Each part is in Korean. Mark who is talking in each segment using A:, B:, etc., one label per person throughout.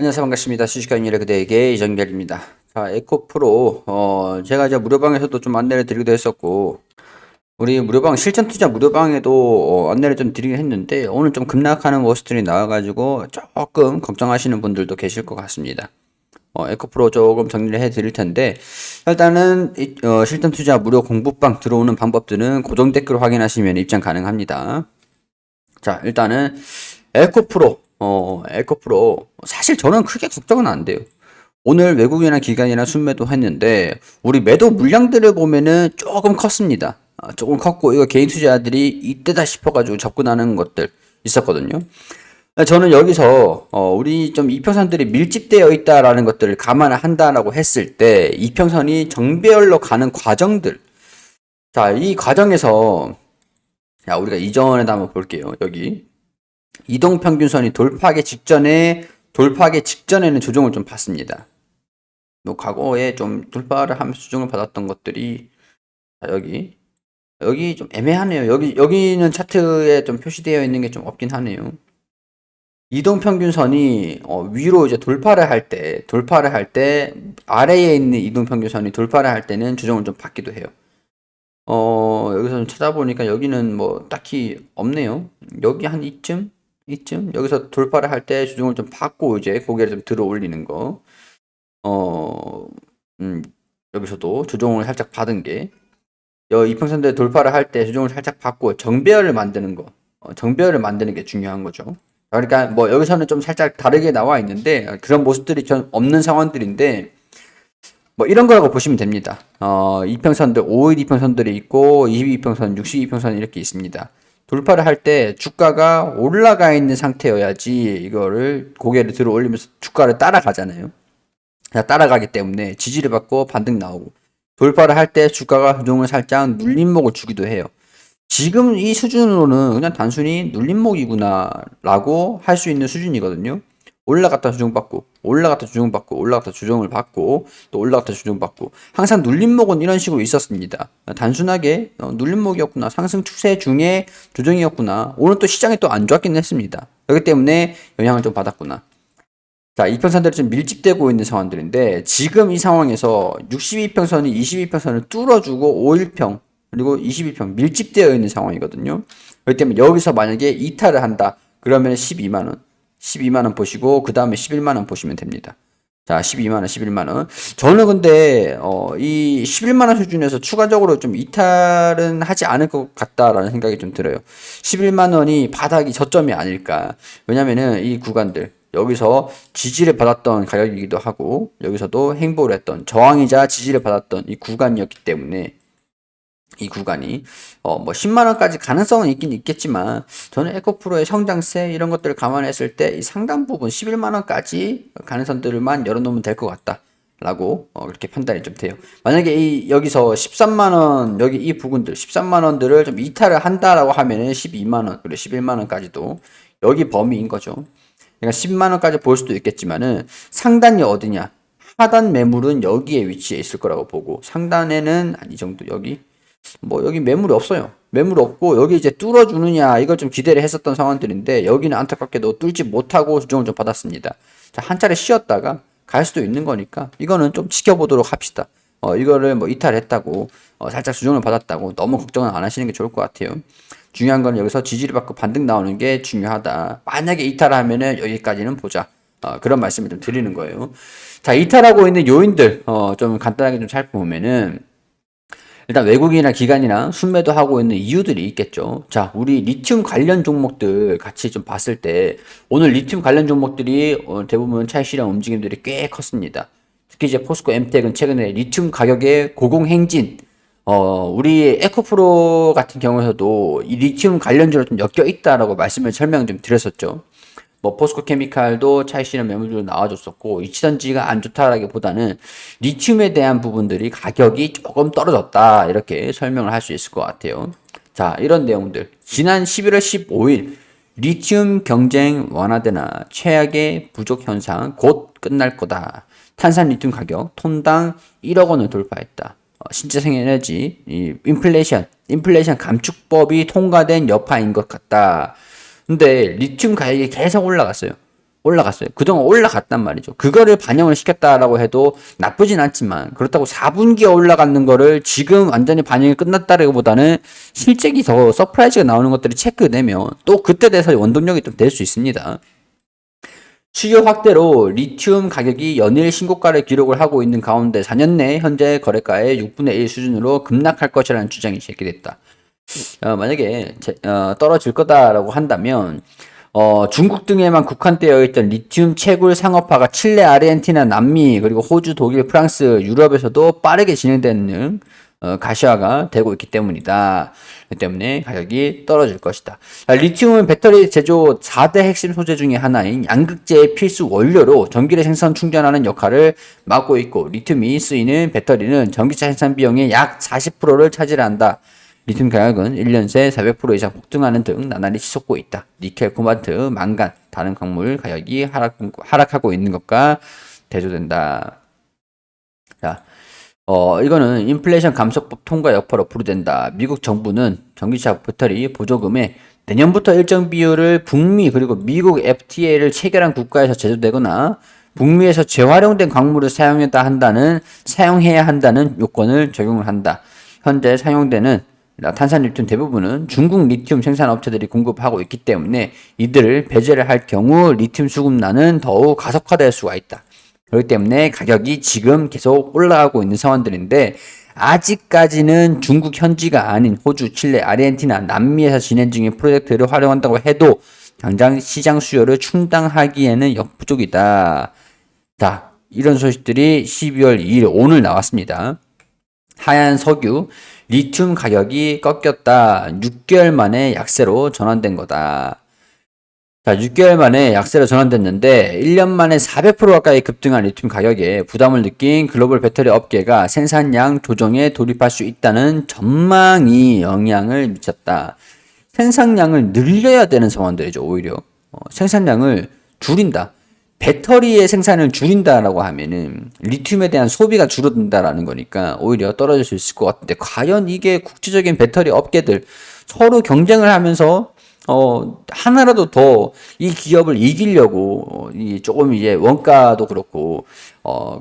A: 안녕하세요. 반갑습니다. 수식가인 일의 그대에게 이정결입니다. 자, 에코프로, 제가 이제 무료방에서도 좀 안내를 드리기도 했었고, 우리 무료방, 실전 투자 무료방에도 안내를 좀 드리긴 했는데, 오늘 좀 급락하는 모습들이 나와가지고, 조금 걱정하시는 분들도 계실 것 같습니다. 에코프로 조금 정리를 해 드릴 텐데, 일단은, 실전 투자 무료 공부방 들어오는 방법들은 고정 댓글 확인하시면 입장 가능합니다. 자, 일단은, 에코프로, 사실 저는 크게 걱정은 안 돼요. 오늘 외국인이나 기관이나 순매도 했는데 우리 매도 물량들을 보면은 조금 컸습니다. 조금 컸고 이거 개인 투자자들이 이때다 싶어가지고 접근하는 것들 있었거든요. 저는 여기서 우리 좀 이평선들이 밀집되어 있다라는 것들을 감안을 한다라고 했을 때 이평선이 정배열로 가는 과정들, 자, 이 과정에서 자, 우리가 이전에다 한번 볼게요. 여기 이동평균선이 돌파하기 직전에는 조정을 좀 받습니다. 뭐 과거에 좀 돌파를 하면서 조정을 받았던 것들이, 자, 여기 좀 애매하네요. 여기는 차트에 좀 표시되어 있는 게 좀 없긴 하네요. 이동평균선이 위로 이제 돌파를 할 때 아래에 있는 이동평균선이 돌파를 할 때는 조정을 좀 받기도 해요. 여기서 좀 찾아보니까 여기는 뭐 딱히 없네요. 여기 한 이쯤 여기서 돌파를 할 때 조정을 좀 받고 이제 고개를 좀 들어 올리는 거. 어, 음, 여기서도 조정을 살짝 받은 게, 이평선대 돌파를 할 때 조정을 살짝 받고 정배열을 만드는 거, 정배열을 만드는 게 중요한 거죠. 그러니까 뭐 여기서는 좀 살짝 다르게 나와 있는데 그런 모습들이 전 없는 상황들인데 뭐 이런 거라고 보시면 됩니다. 이평선들 5일 이평선들이 있고 22평선, 62평선 이렇게 있습니다. 돌파를 할 때 주가가 올라가 있는 상태여야지 이거를 고개를 들어 올리면서 주가를 따라가잖아요. 따라가기 때문에 지지를 받고 반등 나오고 돌파를 할 때 주가가 조정을 살짝 눌림목을 주기도 해요. 지금 이 수준으로는 그냥 단순히 눌림목이구나 라고 할 수 있는 수준이거든요. 올라갔다 조정받고 올라갔다 조정받고 올라갔다 조정을 받고 또 올라갔다 조정받고 항상 눌림목은 이런 식으로 있었습니다. 단순하게 눌림목이었구나, 상승 추세 중에 조정이었구나, 오늘 또 시장이 또 안 좋았긴 했습니다. 그렇기 때문에 영향을 좀 받았구나. 자, 이평선들이 좀 밀집되고 있는 상황들인데 지금 이 상황에서 62평선이 22평선을 뚫어주고 5일평 그리고 22평 밀집되어 있는 상황이거든요. 그렇기 때문에 여기서 만약에 이탈을 한다 그러면 12만원 보시고 그 다음에 11만원 보시면 됩니다. 자, 12만원, 11만원. 저는 근데 이 11만원 수준에서 추가적으로 좀 이탈은 하지 않을 것 같다라는 생각이 좀 들어요. 11만원이 바닥이 저점이 아닐까. 왜냐면은 이 구간들 여기서 지지를 받았던 가격이기도 하고 여기서도 행보를 했던 저항이자 지지를 받았던 이 구간이었기 때문에 이 구간이 뭐 10만원까지 가능성은 있긴 있겠지만 저는 에코프로의 성장세 이런 것들을 감안했을 때 이 상당 부분 11만원까지 가능성들만 열어놓으면 될 것 같다 라고 그렇게 판단이 좀 돼요. 만약에 여기서 13만원 여기 이 부분들 13만원들을 좀 이탈을 한다라고 하면은 12만원 그리고 11만원까지도 여기 범위인 거죠. 그러니까 10만원까지 볼 수도 있겠지만은 상단이 어디냐, 하단 매물은 여기에 위치해 있을 거라고 보고 상단에는 한 이 정도, 여기 매물이 없어요. 매물 없고 여기 이제 뚫어주느냐 이걸 좀 기대를 했었던 상황들인데 여기는 안타깝게도 뚫지 못하고 조정을 좀 받았습니다. 자, 한 차례 쉬었다가 갈 수도 있는 거니까 이거는 좀 지켜보도록 합시다. 이거를 뭐 이탈했다고 살짝 조정을 받았다고 너무 걱정은 안 하시는 게 좋을 것 같아요. 중요한 건 여기서 지지를 받고 반등 나오는 게 중요하다. 만약에 이탈하면은 여기까지는 보자. 그런 말씀을 좀 드리는 거예요. 자, 이탈하고 있는 요인들 좀 간단하게 좀 살펴보면은 일단 외국인이나 기관이나 순매도 하고 있는 이유들이 있겠죠. 자, 우리 리튬 관련 종목들 같이 좀 봤을 때 오늘 리튬 관련 종목들이 대부분 차익실현 움직임들이 꽤 컸습니다. 특히 이제 포스코 엠텍은 최근에 리튬 가격의 고공행진, 우리 에코프로 같은 경우에서도 이 리튬 관련주로 좀 엮여 있다라고 말씀을 설명 좀 드렸었죠. 뭐 포스코 케미칼도 차익실현 매물주로 나와줬었고 이치전지가 안 좋다라기보다는 리튬에 대한 부분들이 가격이 조금 떨어졌다 이렇게 설명을 할 수 있을 것 같아요. 자, 이런 내용들 지난 11월 15일 리튬 경쟁 완화되나 최악의 부족 현상 곧 끝날 거다. 탄산 리튬 가격 톤당 1억 원을 돌파했다. 신재생에너지 인플레이션 감축법이 통과된 여파인 것 같다. 근데 리튬 가격이 계속 올라갔어요. 올라갔어요. 그동안 올라갔단 말이죠. 그거를 반영을 시켰다라고 해도 나쁘진 않지만 그렇다고 4분기에 올라가는 거를 지금 완전히 반영이 끝났다라기보다는 실적이 더 서프라이즈가 나오는 것들이 체크되면 또 그때 돼서 원동력이 좀 될 수 있습니다. 수요 확대로 리튬 가격이 연일 신고가를 기록을 하고 있는 가운데 4년 내 현재 거래가의 6분의 1 수준으로 급락할 것이라는 주장이 제기됐다. 만약에 떨어질 거다라고 한다면 중국 등에만 국한되어 있던 리튬 채굴 상업화가 칠레, 아르헨티나, 남미, 그리고 호주, 독일, 프랑스, 유럽에서도 빠르게 진행되는 가시화가 되고 있기 때문이다. 그 때문에 가격이 떨어질 것이다. 리튬은 배터리 제조 4대 핵심 소재 중에 하나인 양극재의 필수 원료로 전기를 생산 충전하는 역할을 맡고 있고, 리튬이 쓰이는 배터리는 전기차 생산 비용의 약 40%를 차지한다. 리튬 가격은 1년 새 400% 이상 폭등하는 등 나날이 치솟고 있다. 니켈, 코발트, 망간, 다른 광물 가격이 하락하고 있는 것과 대조된다. 자, 이거는 인플레이션 감소법 통과 여파로 부르된다. 미국 정부는 전기차 배터리 보조금에 내년부터 일정 비율을 북미 그리고 미국 FTA를 체결한 국가에서 제조되거나 북미에서 재활용된 광물을 사용해야 한다는 요건을 적용을 한다. 현재 사용되는 탄산 리튬 대부분은 중국 리튬 생산 업체들이 공급하고 있기 때문에 이들을 배제를 할 경우 리튬 수급난은 더욱 가속화될 수가 있다. 그렇기 때문에 가격이 지금 계속 올라가고 있는 상황들인데, 아직까지는 중국 현지가 아닌 호주, 칠레, 아르헨티나, 남미에서 진행 중인 프로젝트를 활용한다고 해도 당장 시장 수요를 충당하기에는 역부족이다. 자, 이런 소식들이 12월 2일 오늘 나왔습니다. 하얀 석유, 리튬 가격이 꺾였다. 6개월 만에 약세로 전환된 거다. 자, 6개월 만에 약세로 전환됐는데 1년 만에 400% 가까이 급등한 리튬 가격에 부담을 느낀 글로벌 배터리 업계가 생산량 조정에 돌입할 수 있다는 전망이 영향을 미쳤다. 생산량을 늘려야 되는 상황들이죠, 오히려. 생산량을 줄인다. 배터리의 생산을 줄인다라고 하면은 리튬에 대한 소비가 줄어든다라는 거니까 오히려 떨어질 수 있을 것 같은데, 과연 이게 국제적인 배터리 업계들 서로 경쟁을 하면서 하나라도 더 이 기업을 이기려고, 조금 이제 원가도 그렇고,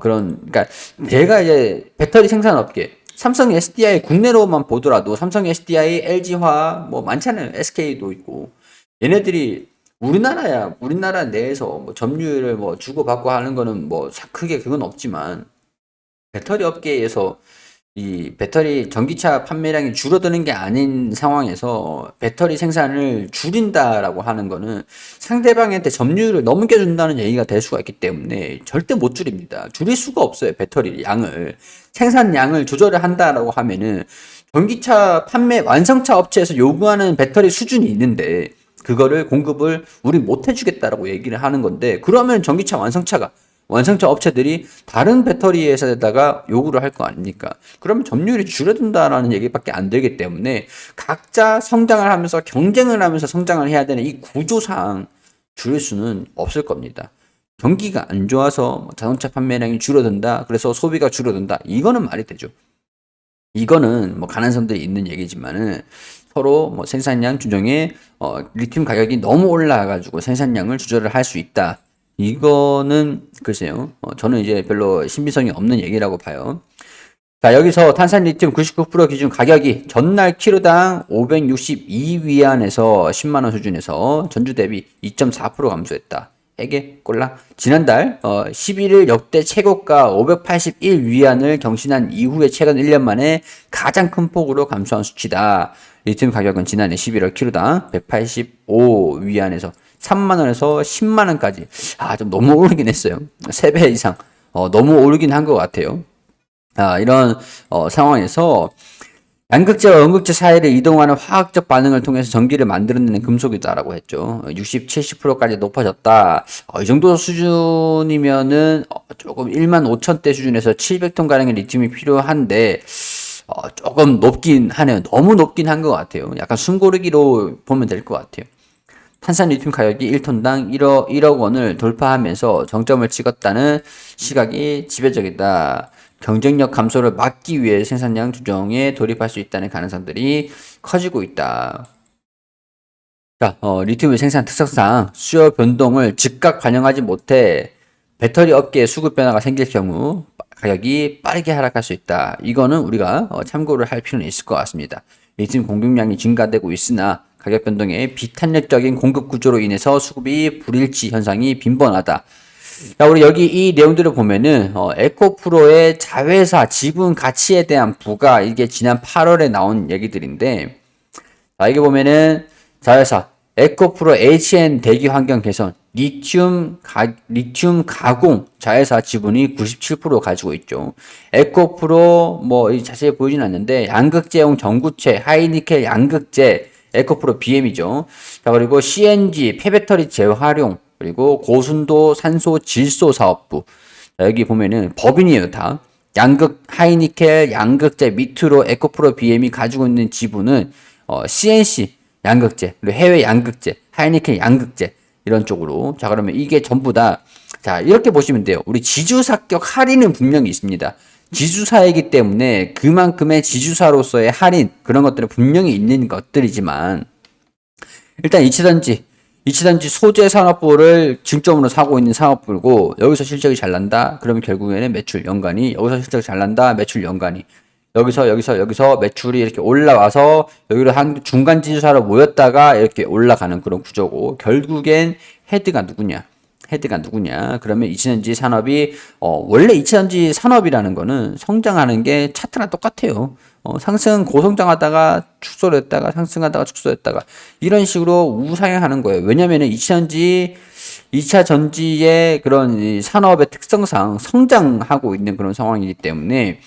A: 그러니까 제가 이제 배터리 생산 업계, 삼성 SDI 국내로만 보더라도 삼성 SDI, LG화학 뭐 많잖아요. SK도 있고. 얘네들이 우리나라 내에서 뭐 점유율을 뭐 주고받고 하는 거는 뭐 크게 그건 없지만, 배터리 업계에서 이 배터리 전기차 판매량이 줄어드는 게 아닌 상황에서 배터리 생산을 줄인다라고 하는 거는 상대방한테 점유율을 넘겨준다는 얘기가 될 수가 있기 때문에 절대 못 줄입니다. 줄일 수가 없어요. 배터리 양을. 생산량을 조절을 한다라고 하면은 전기차 판매 완성차 업체에서 요구하는 배터리 수준이 있는데 그거를 공급을 우리 못 해주겠다라고 얘기를 하는 건데, 그러면 전기차 완성차 업체들이 다른 배터리 회사에다가 요구를 할 거 아닙니까? 그러면 점유율이 줄어든다라는 얘기밖에 안 되기 때문에 각자 성장을 하면서 경쟁을 하면서 성장을 해야 되는 이 구조상 줄일 수는 없을 겁니다. 경기가 안 좋아서 자동차 판매량이 줄어든다, 그래서 소비가 줄어든다, 이거는 말이 되죠. 이거는 뭐 가능성들이 있는 얘기지만은 서로 뭐 생산량 조정에 리튬 가격이 너무 올라가가지고 생산량을 조절을 할 수 있다. 이거는 글쎄요. 저는 이제 별로 신빙성이 없는 얘기라고 봐요. 자, 여기서 탄산 리튬 99% 기준 가격이 전날 키로당 562위안에서 10만 원 수준에서 전주 대비 2.4% 감소했다. 에게 꼴라. 지난달 11일 역대 최고가 581위안을 경신한 이후에 최근 1년 만에 가장 큰 폭으로 감소한 수치다. 리튬 가격은 지난해 11월 키로당 185위안에서 3만원에서 10만원까지. 좀 너무 오르긴 했어요. 3배 이상. 너무 오르긴 한 것 같아요. 이런 상황에서 양극재와 음극재 사이를 이동하는 화학적 반응을 통해서 전기를 만들어내는 금속이다라고 했죠. 60, 70%까지 높아졌다. 이 정도 수준이면은 조금 1만 5천대 수준에서 700톤 가량의 리튬이 필요한데 조금 높긴 하네요. 너무 높긴 한 것 같아요. 약간 숨고르기로 보면 될 것 같아요. 탄산 리튬 가격이 1톤당 1억 원을 돌파하면서 정점을 찍었다는 시각이 지배적이다. 경쟁력 감소를 막기 위해 생산량 조정에 돌입할 수 있다는 가능성들이 커지고 있다. 자, 리튬의 생산 특성상 수요 변동을 즉각 반영하지 못해 배터리 업계에 수급 변화가 생길 경우 가격이 빠르게 하락할 수 있다. 이거는 우리가 참고를 할 필요는 있을 것 같습니다. 리튬 공급량이 증가되고 있으나 가격 변동의 비탄력적인 공급 구조로 인해서 수급이 불일치 현상이 빈번하다. 자, 우리 여기 이 내용들을 보면은, 에코프로의 자회사 지분 가치에 대한 부가 이게 지난 8월에 나온 얘기들인데, 자, 이게 보면은 자회사 에코프로 HN 대기 환경 개선 리튬 가공 자회사 지분이 97% 가지고 있죠. 에코프로 뭐 자세히 보이진 않는데 양극재용 전구체 하이니켈 양극재 에코프로 BM이죠. 자, 그리고 CNG 폐배터리 재활용 그리고 고순도 산소 질소 사업부. 자, 여기 보면은 법인이에요, 다. 양극 하이니켈 양극재 밑으로 에코프로 BM이 가지고 있는 지분은 CNC 양극재, 그리고 해외 양극재, 하이니켈 양극재 이런 쪽으로. 자, 그러면 이게 전부 다 자, 이렇게 보시면 돼요. 우리 지주사격 할인은 분명히 있습니다. 지주사이기 때문에 그만큼의 지주사로서의 할인 그런 것들은 분명히 있는 것들이지만 일단 이치전지 소재 산업부를 중점으로 사고 있는 산업부고 여기서 실적이 잘 난다. 그러면 결국에는 매출 연간이 여기서 실적이 잘 난다. 매출 연간이 여기서 매출이 이렇게 올라와서 여기로 한 중간 지주사로 모였다가 이렇게 올라가는 그런 구조고 결국엔 헤드가 누구냐? 그러면 이치전지 산업이 원래 이치전지 산업이라는 거는 성장하는 게 차트랑 똑같아요. 상승 고성장하다가 축소됐다가 상승하다가 축소됐다가 이런 식으로 우상향하는 거예요. 왜냐면은 이치전지 2차 전지의 그런 산업의 특성상 성장하고 있는 그런 상황이기 때문에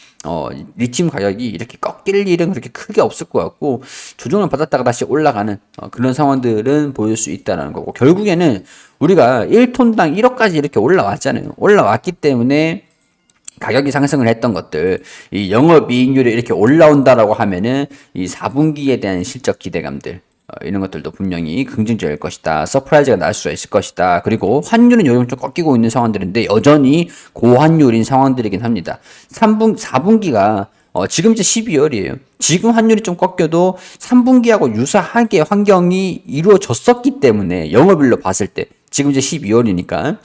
A: 리튬 가격이 이렇게 꺾일 일은 그렇게 크게 없을 것 같고 조정을 받았다가 다시 올라가는 그런 상황들은 보일 수 있다는 거고 결국에는 우리가 1톤당 1억까지 이렇게 올라왔잖아요. 올라왔기 때문에 가격이 상승을 했던 것들, 이 영업이익률이 이렇게 올라온다라고 하면은 이 4분기에 대한 실적 기대감들, 이런 것들도 분명히 긍정적일 것이다. 서프라이즈가 날 수 있을 것이다. 그리고 환율은 요즘 좀 꺾이고 있는 상황들인데 여전히 고환율인 상황들이긴 합니다. 4분기가 지금 이제 12월이에요. 지금 환율이 좀 꺾여도 3분기하고 유사하게 환경이 이루어졌었기 때문에 영업일로 봤을 때 지금 이제 12월이니까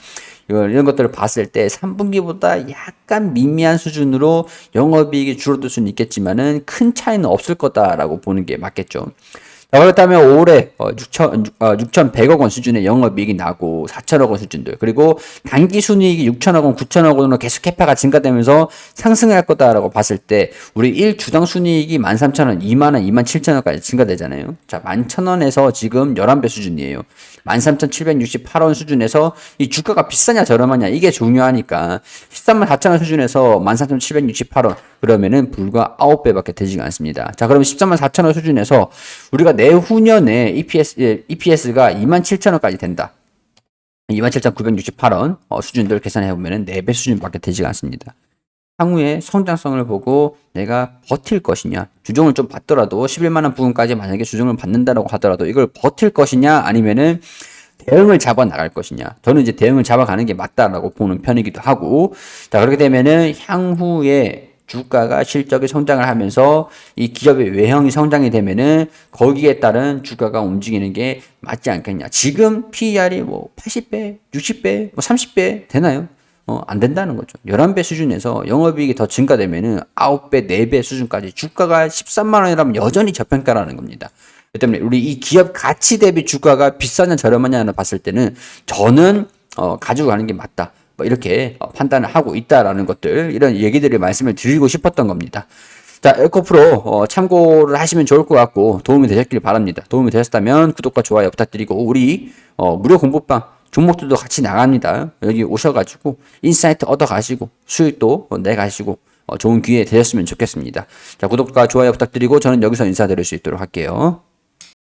A: 이런 것들을 봤을 때 3분기보다 약간 미미한 수준으로 영업이익이 줄어들 수는 있겠지만은 큰 차이는 없을 거다라고 보는 게 맞겠죠. 자, 그렇다면 올해 6,100억 원 수준의 영업이익이 나고 4천억 원 수준들 그리고 단기 순이익이 6천억 원, 9천억 원으로 계속 캐파가 증가되면서 상승할 거다라고 봤을 때 우리 1주당 순이익이 13,000원, 2만 원, 27,000원까지 증가되잖아요. 자, 11,000원에서 지금 11배 수준이에요. 13,768원 수준에서 이 주가가 비싸냐 저렴하냐 이게 중요하니까 134,000원 수준에서 13,768원 그러면은 불과 9배밖에 되지가 않습니다. 자, 그럼 134,000원 수준에서 우리가 내후년에 EPS가 27,000원까지 된다. 27,968원 수준들 계산해보면 4배 수준밖에 되지가 않습니다. 향후의 성장성을 보고 내가 버틸 것이냐 주종을 좀 받더라도 11만원 부근까지 만약에 주종을 받는다라고 하더라도 이걸 버틸 것이냐 아니면은 대응을 잡아 나갈 것이냐 저는 이제 대응을 잡아가는 게 맞다라고 보는 편이기도 하고 자 그렇게 되면은 향후에 주가가 실적이 성장을 하면서 이 기업의 외형이 성장이 되면은 거기에 따른 주가가 움직이는 게 맞지 않겠냐. 지금 PER이 뭐 80배, 60배, 뭐 30배 되나요? 안 된다는 거죠. 11배 수준에서 영업이익이 더 증가되면은 9배, 4배 수준까지 주가가 13만 원이라면 여전히 저평가라는 겁니다. 그렇기 때문에 우리 이 기업 가치 대비 주가가 비싸냐 저렴하냐를 봤을 때는 저는 가지고 가는 게 맞다. 뭐 이렇게 판단을 하고 있다라는 것들 이런 얘기들을 말씀을 드리고 싶었던 겁니다. 자, 에코프로 참고를 하시면 좋을 것 같고 도움이 되셨길 바랍니다. 도움이 되셨다면 구독과 좋아요 부탁드리고 우리 무료 공부방 종목들도 같이 나갑니다. 여기 오셔가지고 인사이트 얻어가시고 수익도 내가시고 좋은 기회 되셨으면 좋겠습니다. 자, 구독과 좋아요 부탁드리고 저는 여기서 인사드릴 수 있도록 할게요.